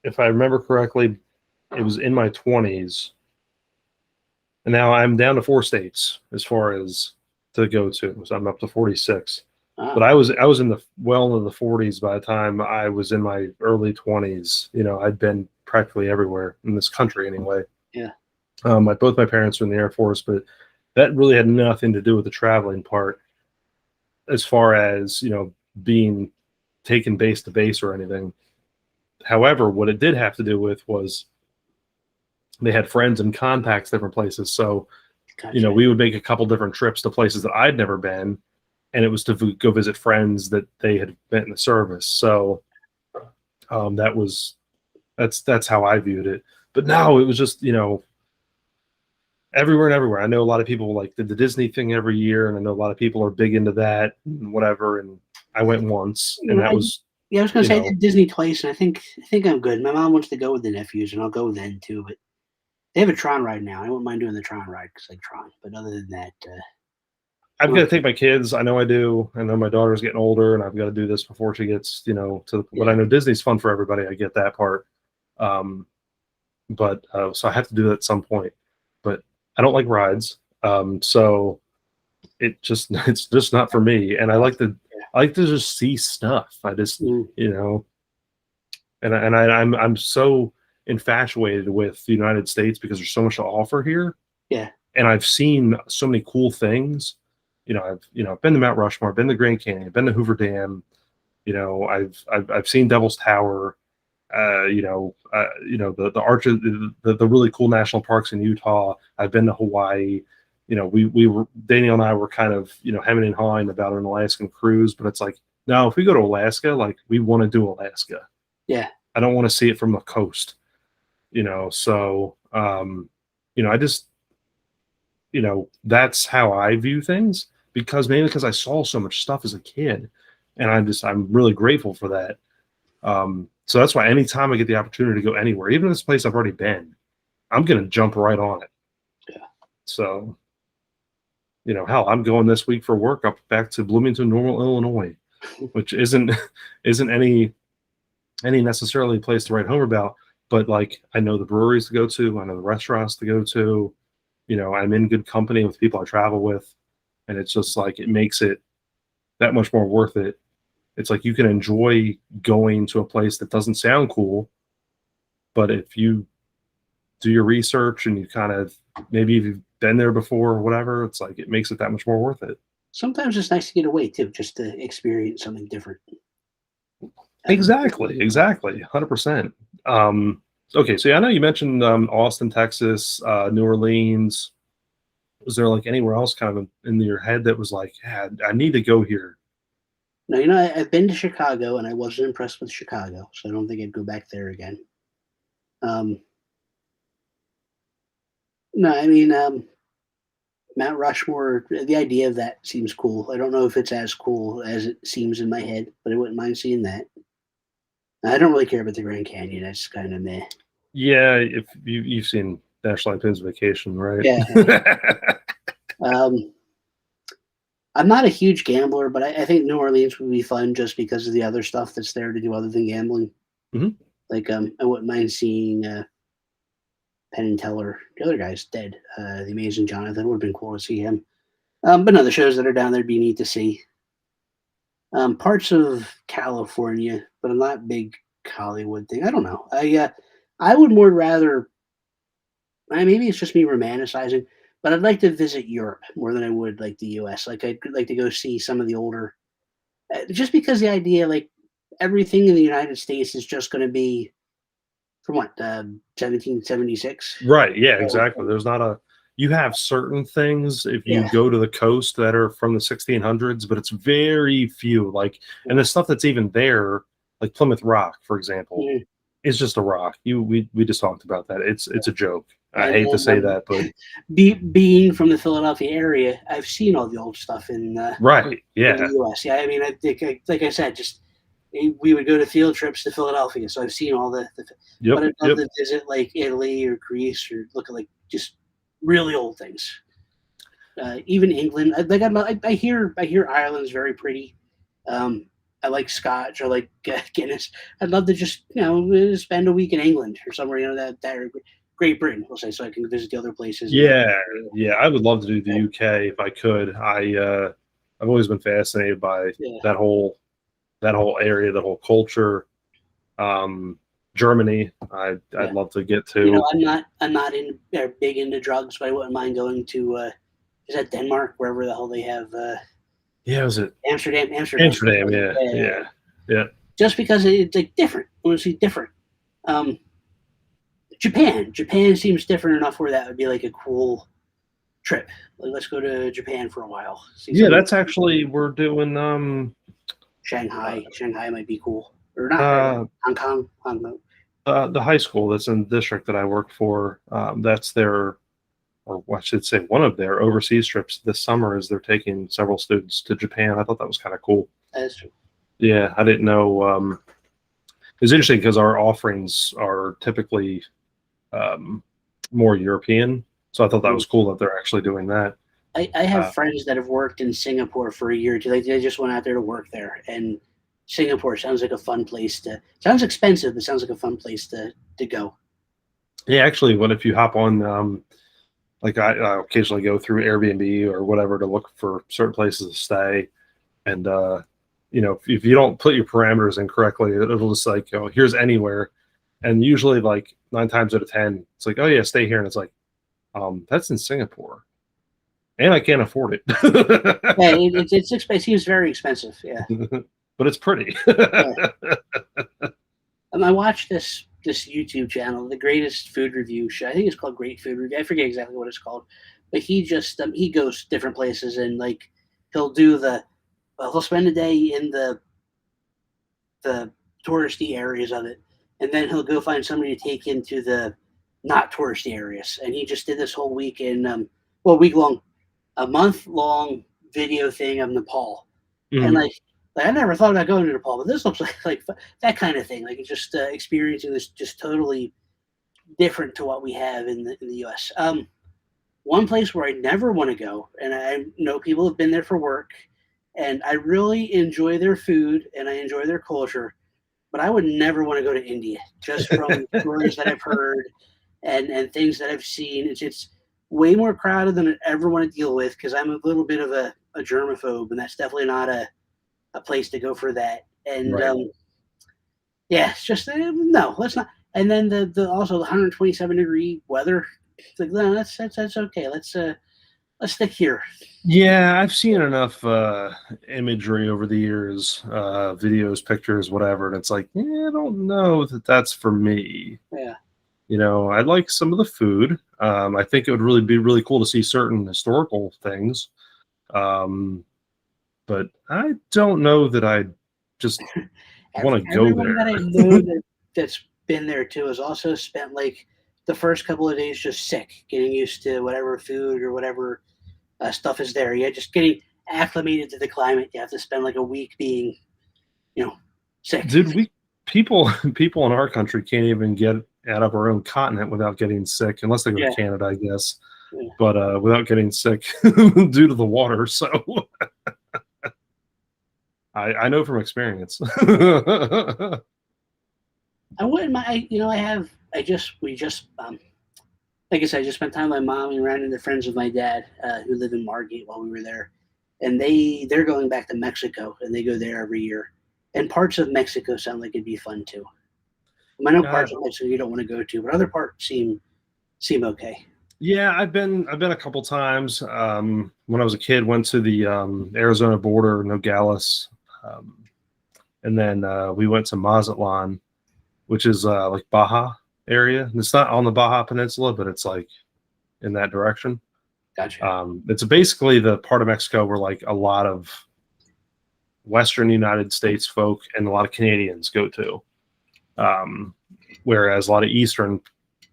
if I remember correctly, it was in my 20s, and now I'm down to 4 states as far as to go to. So I'm up to 46. But Ah, I was in the well into the 40s by the time I was in my early 20s. You know, I'd been practically everywhere in this country anyway. yeah, Both my parents were in the Air Force, but that really had nothing to do with the traveling part, as far as being taken base to base or anything. However, what it did have to do with was they had friends and contacts different places. So gotcha. we would make a couple different trips to places that I'd never been, and it was to go visit friends that they had been in the service. So that was that's how I viewed it. But now it was just everywhere and everywhere. I know a lot of people like the Disney thing every year, and I know a lot of people are big into that and whatever. And I went once, You and know, that was yeah, I was gonna you say I know did Disney twice, and I think I'm good. My mom wants to go with the nephews, and I'll go then too. But they have a Tron ride now. I wouldn't mind doing the Tron ride because I like Tron. But other than that, I've I'm got to not- take my kids. I know I do. I know my daughter's getting older, and I've got to do this before she gets to the. But yeah, I know Disney's fun for everybody. I get that part. Um, but so I have to do that at some point. But I don't like rides, so it's just not for me. And I like to just see stuff. I just mm, I'm so infatuated with the United States because there's so much to offer here, yeah, and I've seen so many cool things. I've been to Mount Rushmore, I've been to Grand Canyon, I've been to Hoover Dam. I've seen Devil's Tower. The arches, the really cool national parks in Utah. I've been to Hawaii. We were Daniel and I were kind of hemming and hawing about an Alaskan cruise, but it's like, no, if we go to Alaska, like we want to do Alaska. yeah. I don't want to see it from the coast. So I just that's how I view things, because mainly because I saw so much stuff as a kid, and I'm really grateful for that. So that's why anytime I get the opportunity to go anywhere, even if this place I've already been, I'm gonna jump right on it. Yeah. So, hell, I'm going this week for work up back to Bloomington, Normal, Illinois, which isn't isn't any necessarily place to write home about, but like I know the breweries to go to, I know the restaurants to go to, I'm in good company with people I travel with, and it's just like it makes it that much more worth it. It's like you can enjoy going to a place that doesn't sound cool, but if you do your research and you kind of maybe if you've been there before or whatever, it's like it makes it that much more worth it. Sometimes it's nice to get away too, just to experience something different. Um, Exactly, 100%. Okay, so yeah, I know you mentioned Austin, Texas, New Orleans. Was there like anywhere else kind of in your head that was like, yeah, I need to go here? no, I've been to Chicago, and I wasn't impressed with Chicago, so I don't think I'd go back there again. Um, no, I mean, Mount Rushmore, the idea of that seems cool. I don't know if it's as cool as it seems in my head, but I wouldn't mind seeing that. I don't really care about the Grand Canyon. That's kind of meh. Yeah, if you've seen National Lampoon's Vacation, right? Yeah. Um, I'm not a huge gambler, but I think New Orleans would be fun just because of the other stuff that's there to do other than gambling. Mhm. Like, I wouldn't mind seeing Penn and Teller. The other guy's dead. The Amazing Jonathan would have been cool to see him. But no, the shows that are down there would be neat to see. Parts of California, but I'm not big Hollywood thing. I don't know. I would more rather. Maybe it's just me romanticizing, but I'd like to visit Europe more than I would like the U.S. Like I'd like to go see some of the older, just because the idea like everything in the United States is just going to be from what 1776. Right. Yeah, So, exactly. There's not a you have certain things if you yeah, go to the coast that are from the 1600s, but it's very few. Like, and the stuff that's even there, like Plymouth Rock, for example, mhm. is just a rock. We just talked about that. It's a joke. I And hate to then say that, but being from the Philadelphia area, I've seen all the old stuff right. in the Yeah. U.S. Yeah, I mean, I think, like I said, just we would go to field trips to Philadelphia, so I've seen all but Yep. I'd love Yep. to visit like Italy or Greece or look at like just really old things. Even England, I hear Ireland's very pretty. I like Scotch. I like Guinness. I'd love to just spend a week in England or somewhere that or Great Britain, we'll say, so I can visit the other places. Yeah, yeah, I would love to do the UK if I could. I've always been fascinated by Yeah. that whole area, the whole culture. Germany, I'd love to get to. I'm not big into drugs, but I wouldn't mind going to is that Denmark, wherever the hell they have Yeah, was it Amsterdam? Amsterdam? Yeah. Just because it's like different. I want to see different. Japan seems different enough where that would be like a cool trip. Like, let's go to Japan for a while. Yeah, that's actually we're doing Shanghai. Shanghai might be cool, or not? Hong Kong. The high school that's in the district that I work for. That's their, or I should say, one of their overseas trips this summer is they're taking several students to Japan. I thought that was kind of cool. That is true. Yeah, I didn't know. It was interesting because our offerings are typically more European, so I thought that was cool that they're actually doing that. I have friends that have worked in Singapore for a year or two. They just went out there to work there, and Singapore sounds like a fun place to. Sounds expensive, but sounds like a fun place to go. Yeah, actually, what if you hop on? Like I occasionally go through Airbnb or whatever to look for certain places to stay, and if you don't put your parameters in correctly, it'll just like, here's anywhere, and usually like 9 times out of 10, it's like, oh yeah, stay here, and it's like, that's in Singapore, and I can't afford it. Yeah, it's expensive. It seems very expensive. Yeah, but it's pretty. Yeah. I watched this YouTube channel, the Greatest Food Review Show. I think it's called Great Food Review. I forget exactly what it's called, but he just he goes to different places and like he'll spend a day in the touristy areas of it, and then he'll go find somebody to take into the not touristy areas. And he just did this whole week in a month-long video thing of Nepal. Mm-hmm. And like I never thought about going to Nepal, but this looks like that kind of thing. Like it's just experiencing this just totally different to what we have in the U.S. One place where I never want to go, and I know people have been there for work, and I really enjoy their food and I enjoy their culture, but I would never want to go to India just from stories that I've heard and things that I've seen. It's way more crowded than I ever want to deal with because I'm a little bit of a germaphobe, and that's definitely not a place to go for that. And right. Yeah, it's just no, let's not. And then the also the 127-degree weather. It's like, no, that's okay. Let's stick here. Yeah, I've seen enough imagery over the years, videos, pictures, whatever, and it's like, I don't know that that's for me. Yeah. I like some of the food. I think it would really be really cool to see certain historical things. But I don't know that I just want to go there. Everyone that I know that's been there too has also spent like the first couple of days just sick, getting used to whatever food or whatever stuff is there. Yeah, just getting acclimated to the climate. You have to spend like a week being, sick. People in our country can't even get out of our own continent without getting sick, unless they go to Canada, I guess. Yeah. But without getting sick due to the water. So I know from experience. I wouldn't mind. We just like I said, I just spent time with my mom and ran into friends of my dad who live in Margate while we were there, and they're going back to Mexico, and they go there every year. And parts of Mexico sound like it'd be fun too. I know parts of Mexico you don't want to go to, but other parts seem okay. Yeah, I've been a couple times. When I was a kid, went to the Arizona border, Nogales, and then we went to Mazatlan, which is like Baja area. And it's not on the Baja Peninsula, but it's like in that direction. Gotcha. It's basically the part of Mexico where like a lot of Western United States folk and a lot of Canadians go to, whereas a lot of Eastern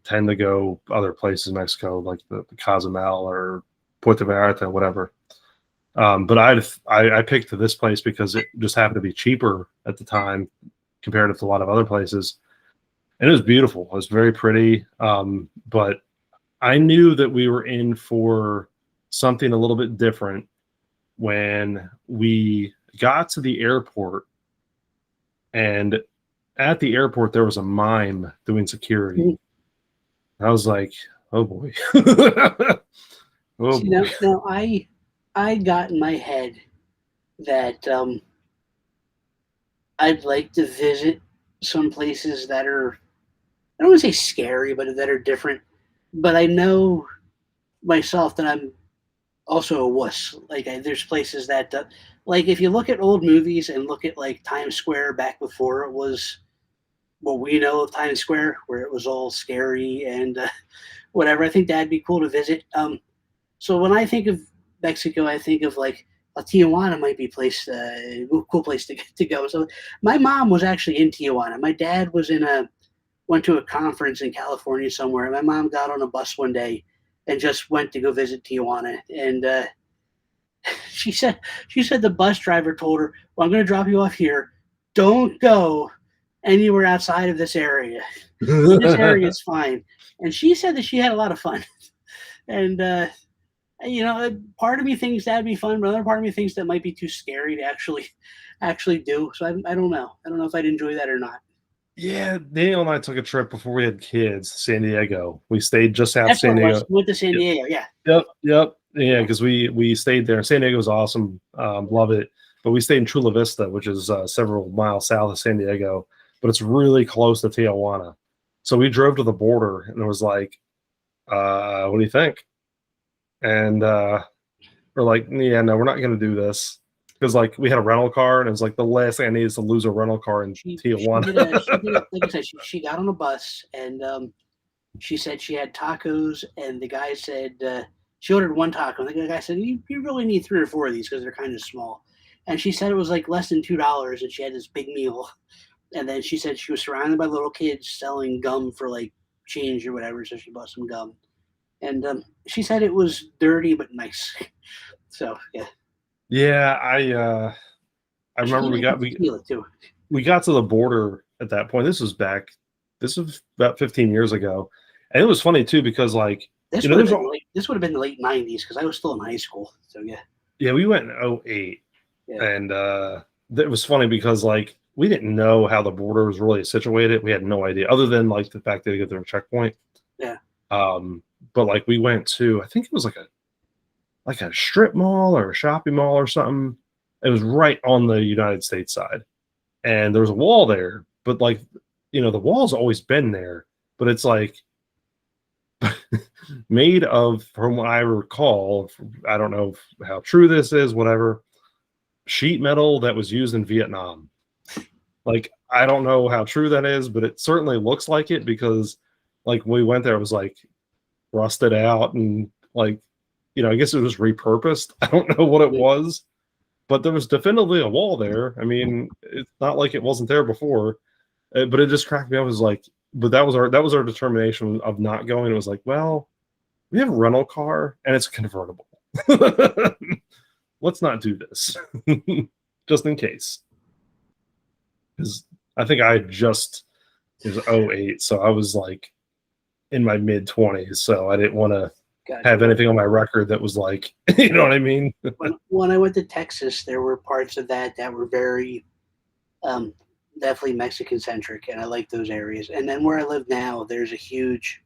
tend to go other places in Mexico, like the Cozumel or Puerto Vallarta, whatever. But I picked this place because it just happened to be cheaper at the time compared to a lot of other places. And it was beautiful. It was very pretty. But I knew that we were in for something a little bit different when we got to the airport, and at the airport there was a mime doing security. I was like, oh boy. Oh See, boy. now I got in my head that I'd like to visit some places that are, I don't want to say scary, but that are different. But I know myself that I'm also a wuss. Like there's places that, like if you look at old movies and look at like Times Square back before it was what we know of Times Square, where it was all scary and whatever. I think that'd be cool to visit. So when I think of Mexico, I think of like Tijuana might be a place, cool place to go. So my mom was actually in Tijuana. My dad was went to a conference in California somewhere. My mom got on a bus one day and just went to go visit Tijuana. And she said the bus driver told her, "Well, I'm going to drop you off here. Don't go anywhere outside of this area. This area is fine." And she said that she had a lot of fun. And part of me thinks that'd be fun, but another part of me thinks that might be too scary to actually do. So I don't know. I don't know if I'd enjoy that or not. Yeah, Daniel and I took a trip before we had kids, San Diego. We stayed just south of That's San what it was. Diego. Went to San Diego. Yeah. Yep. Yeah, because we stayed there. San Diego was awesome. Love it. But we stayed in Chula Vista, which is several miles south of San Diego, but it's really close to Tijuana. So we drove to the border, and it was like, what do you think? And we're like, yeah, no, we're not going to do this. Because like we had a rental car, and it was like the last thing I need is to lose a rental car in Tijuana. She did like I said, she got on a bus and she said she had tacos, and the guy said she ordered one taco, and the guy said you really need 3 or 4 of these because they're kind of small, and she said it was like less than $2, and she had this big meal, and then she said she was surrounded by little kids selling gum for like change or whatever, so she bought some gum, and she said it was dirty but nice. So yeah, Yeah, I she remember came in to steal it too. we got to the border at that point. This was about 15 years ago. And it was funny too, because like, This would have been the late '90s because I was still in high school. So yeah. Yeah, we went in 08. Yeah. And it was funny because like we didn't know how the border was really situated. We had no idea, other than like the fact that they get their checkpoint. Yeah. But like we went to, I think it was like a strip mall or a shopping mall or something. It was right on the United States side. And there was a wall there, but like, the wall's always been there, but it's like made of, from what I recall, I don't know how true this is, whatever, sheet metal that was used in Vietnam. Like, I don't know how true that is, but it certainly looks like it, because like we went there, it was like rusted out and like, I guess it was repurposed. I don't know what it was, but there was definitely a wall there. I mean, it's not like it wasn't there before, but it just cracked me up. It was like, but that was our determination of not going. It was like, well, we have a rental car and it's convertible. Let's not do this, just in case. Because I think it was 08, so I was like in my mid 20s, so I didn't want to have anything on my record that was like, you know what I mean? When I went to Texas, there were parts of that were very definitely Mexican centric, and I like those areas. And then where I live now, there's a huge,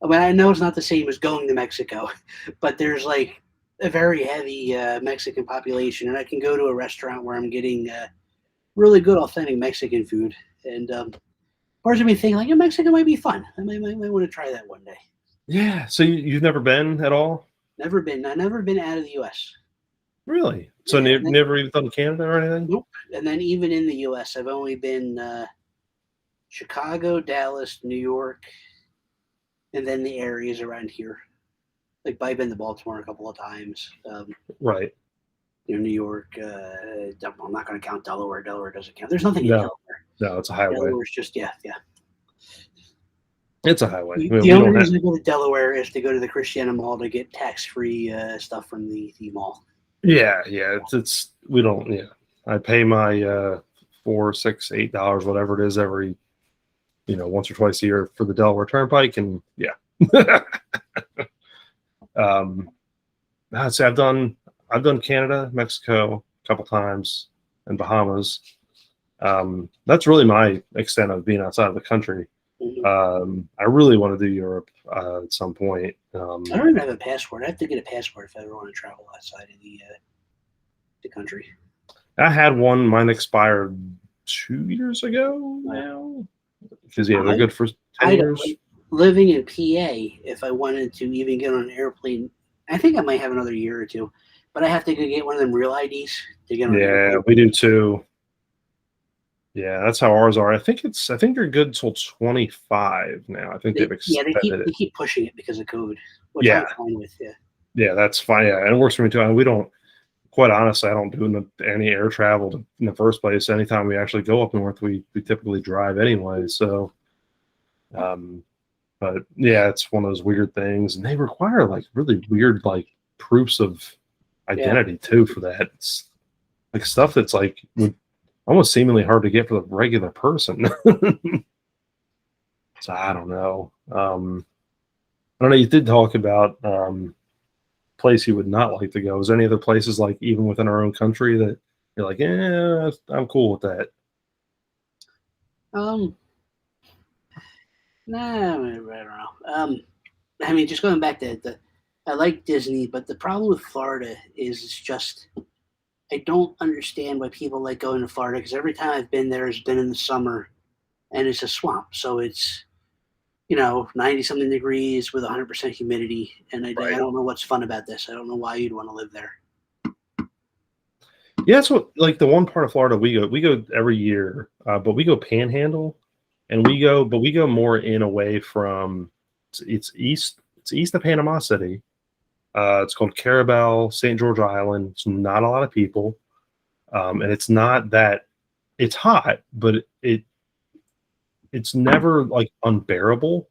I mean, I know it's not the same as going to Mexico, but there's like a very heavy Mexican population, and I can go to a restaurant where I'm getting really good authentic Mexican food. And parts of me think like, Mexico might be fun. I might want to try that one day. Yeah. So you've never been at all? Never been. I've never been out of the U.S. Really? So never even done Canada or anything? Nope. And then even in the U.S., I've only been Chicago, Dallas, New York, and then the areas around here. Like I've been to Baltimore a couple of times. Right. New York. I'm not going to count Delaware. Delaware doesn't count. There's nothing in Delaware. No, it's a highway. Delaware's just yeah. It's a highway. The only reason to go to Delaware is to go to the Christiana Mall to get tax-free stuff from the mall. Yeah. It's we don't. Yeah, I pay my $4, $6, $8, whatever it is, every once or twice a year for the Delaware Turnpike, and yeah. I'd say I've done Canada, Mexico a couple times, and Bahamas. That's really my extent of being outside of the country. I really want to do Europe at some point. I don't even have a passport. I have to get a passport if I ever want to travel outside of the country. I had one. Mine expired 2 years ago now. Because they're good for 10 years. Living in PA, if I wanted to even get on an airplane, I think I might have another year or two. But I have to go get one of them real IDs to get on an airplane. Yeah, we do too. Yeah, that's how ours are. I think they're good till 25 now. I think they've extended they keep pushing it because of COVID, which Yeah. I'm fine with. Yeah, that's fine. Yeah, and it works for me too. And we don't, quite honestly, I don't do any air travel in the first place. Anytime we actually go up north, we typically drive anyway. So, but yeah, it's one of those weird things, and they require like really weird like proofs of identity too for that. It's like stuff that's like would almost seemingly hard to get for the regular person. So I don't know. I don't know. You did talk about place you would not like to go. Is there any other places like even within our own country that you're like, yeah, I'm cool with that? Nah, I don't know. I mean, just going back to I like Disney, but the problem with Florida is it's just I don't understand why people like going to Florida because every time I've been there has been in the summer, and it's a swamp, so it's 90 something degrees with 100% humidity, and I don't know what's fun about this. I don't know why you'd want to live there. Yeah, that's what like the one part of Florida we go every year, but we go Panhandle, and we go more in away from it's east of Panama City. It's called Carabel, St. George Island. It's not a lot of people, and it's not that it's hot, but it's never like unbearable.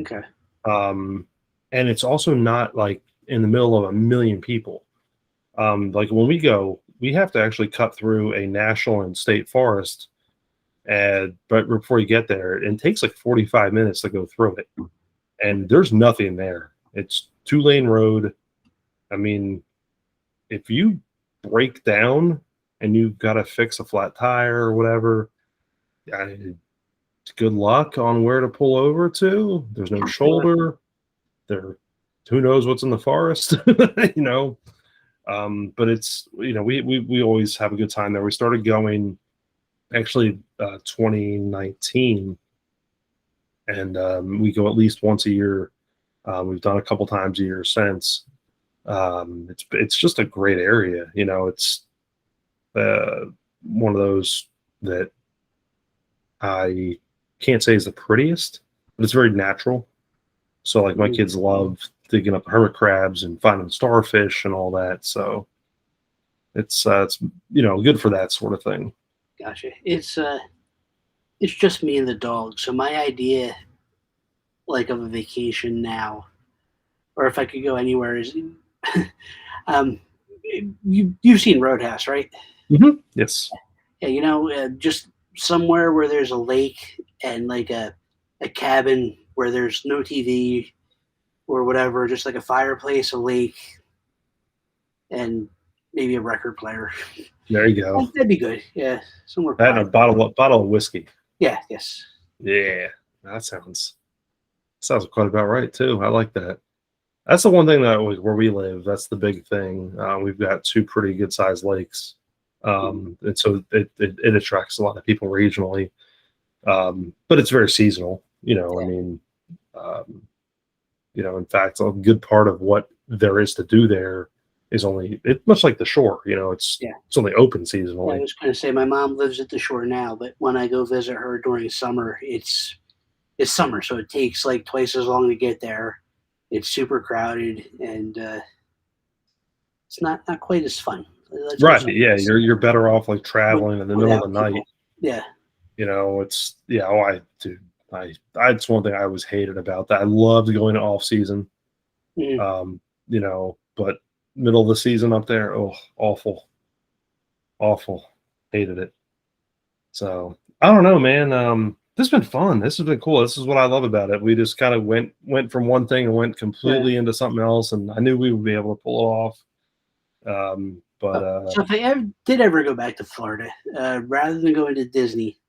Okay. And it's also not like in the middle of a million people. Like when we go, we have to actually cut through a national and state forest, but before you get there, it takes like 45 minutes to go through it, and there's nothing there. It's 2-lane road. I mean, if you break down and you've got to fix a flat tire or whatever, good luck on where to pull over to. There's no shoulder. Who knows what's in the forest, But it's we always have a good time there. We started going actually 2019, and we go at least once a year. We've done a couple times a year since. It's just a great area. It's one of those that I can't say is the prettiest, but it's very natural. So like my kids love digging up hermit crabs and finding starfish and all that. So it's good for that sort of thing. Gotcha. It's just me and the dog. So my idea like of a vacation now, or if I could go anywhere is you've seen Roadhouse, right? Mm-hmm. Yes. Yeah, just somewhere where there's a lake and like a cabin where there's no TV or whatever, just like a fireplace, a lake, and maybe a record player. There you go. That'd be good. Yeah, somewhere. That and a bottle of whiskey. Yeah. Yes. Yeah, that sounds quite about right too. I like that. That's the one thing that where we live. That's the big thing. We've got 2 pretty good sized lakes, and so it attracts a lot of people regionally. But it's very seasonal. I mean, in fact, a good part of what there is to do there is much like the shore. It's only open seasonally. I was going to say my mom lives at the shore now, but when I go visit her during summer, it's summer, so it takes like twice as long to get there. It's super crowded, and it's not quite as fun. Right? Yeah, you're better off like traveling in the middle of the night. Yeah. It's that's one thing I always hated about that. I loved going to off season. But middle of the season up there, oh, awful. Hated it. So I don't know, man. This has been fun. This has been cool. This is what I love about it. We just kind of went from one thing and went completely into something else, and I knew we would be able to pull it off. So if I did ever go back to Florida, rather than going to Disney,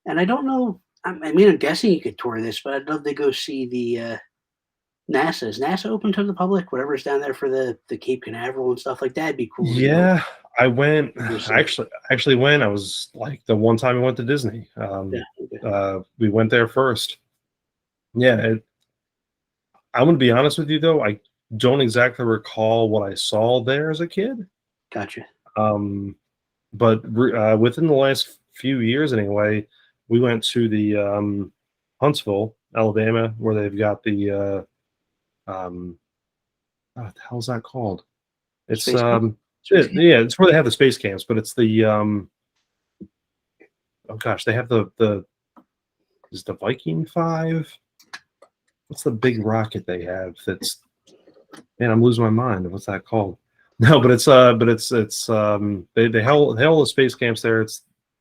and I don't know, I mean, I'm guessing you could tour this, but I'd love to go see the NASA. Is NASA open to the public? Whatever's down there for the Cape Canaveral and stuff like that, would be cool to go. Yeah, I went. Go see. I actually went. I was like the one time we went to Disney. Yeah, okay. We went there first. Yeah, I'm gonna be honest with you though. I don't exactly recall what I saw there as a kid. Gotcha. But within the last few years, anyway, we went to the Huntsville, Alabama, where they've got the what the hell's that called? It's Space Camp? yeah, it's where they have the space camps, but it's the oh gosh, they have the is the Viking 5? What's the big rocket they have? That's man, I'm losing my mind. What's that called? No, but it's they held the space camps there.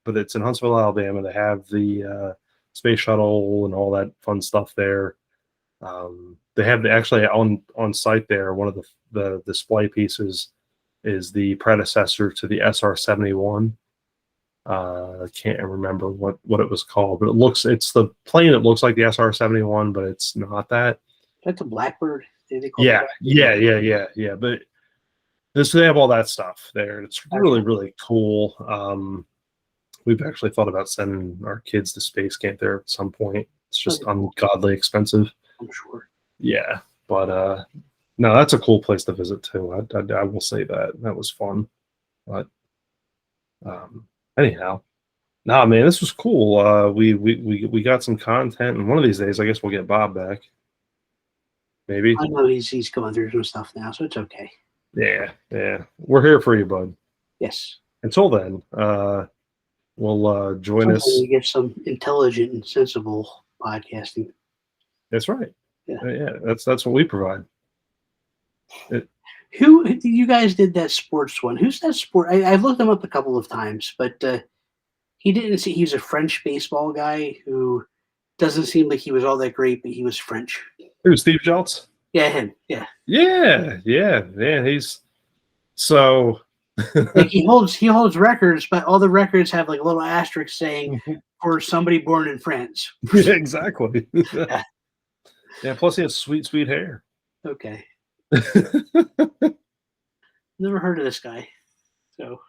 But it's in Huntsville, Alabama. They have the space shuttle and all that fun stuff there. They have actually on site there. One of the display pieces is the predecessor to the SR-71. I can't remember what it was called, but it's the plane that looks like the SR-71, but it's not that. That's a Blackbird. Yeah. But they have all that stuff there. It's really cool. We've actually thought about sending our kids to space camp there at some point. It's just ungodly expensive. I'm sure. Yeah, but no, that's a cool place to visit too. I will say that was fun. But anyhow, nah, man, this was cool. We got some content, and one of these days, I guess we'll get Bob back. Maybe. I know he's going through some stuff now, so it's okay. Yeah, we're here for you, bud. Yes. Until then, we'll join us. We get some intelligent and sensible podcasting. That's right. Yeah, that's what we provide. Who you guys did that sports one? Who's that sport? I've looked him up a couple of times, but he didn't see. He's a French baseball guy who doesn't seem like he was all that great, but he was French. Who, Steve Jobs? Yeah, him. Yeah. Yeah. He's so like he holds records, but all the records have like a little asterisk saying for somebody born in France. Yeah, exactly. Yeah. Plus, he has sweet hair. Okay. Never heard of this guy. So